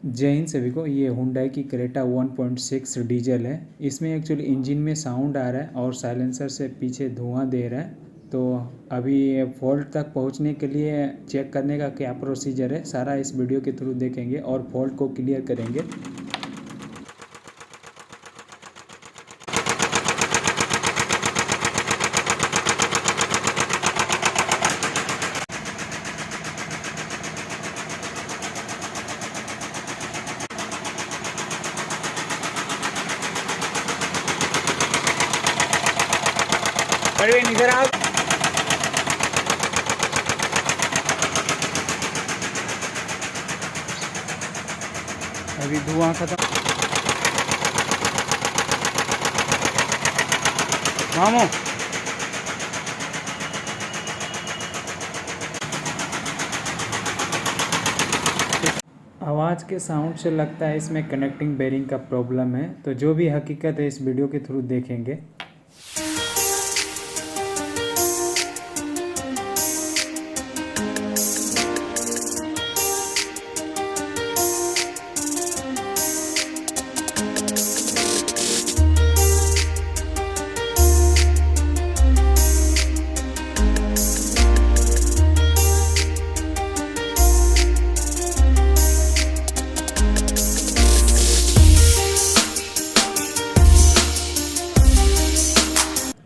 जय हिंद सभी को। ये हुंडई की क्रेटा 1.6 डीजल है। इसमें एक्चुअली इंजन में साउंड आ रहा है और साइलेंसर से पीछे धुआं दे रहा है। तो अभी फॉल्ट तक पहुंचने के लिए चेक करने का क्या प्रोसीजर है, सारा इस वीडियो के थ्रू देखेंगे और फॉल्ट को क्लियर करेंगे। इधर आओ। अभी धुआं खत्म। मामू आवाज़ के साउंड से लगता है इसमें कनेक्टिंग बेरिंग का प्रॉब्लम है। तो जो भी हकीकत है इस वीडियो के थ्रू देखेंगे।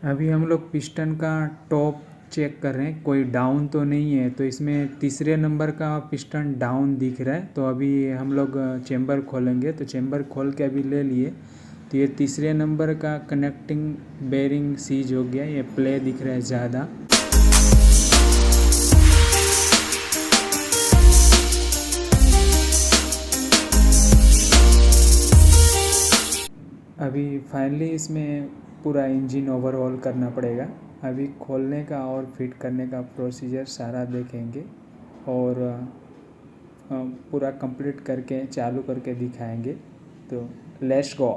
अभी हम लोग पिस्टन का टॉप चेक कर रहे हैं, कोई डाउन तो नहीं है। तो इसमें तीसरे नंबर का पिस्टन डाउन दिख रहा है। तो अभी हम लोग चेंबर खोलेंगे। तो चेंबर खोल के अभी ले लिए। तो ये तीसरे नंबर का कनेक्टिंग बेरिंग सीज हो गया। ये प्ले दिख रहा है ज़्यादा। अभी फाइनली इसमें पूरा इंजन ओवरऑल करना पड़ेगा। अभी खोलने का और फिट करने का प्रोसीजर सारा देखेंगे और पूरा कंप्लीट करके चालू करके दिखाएंगे। तो लेट्स गो।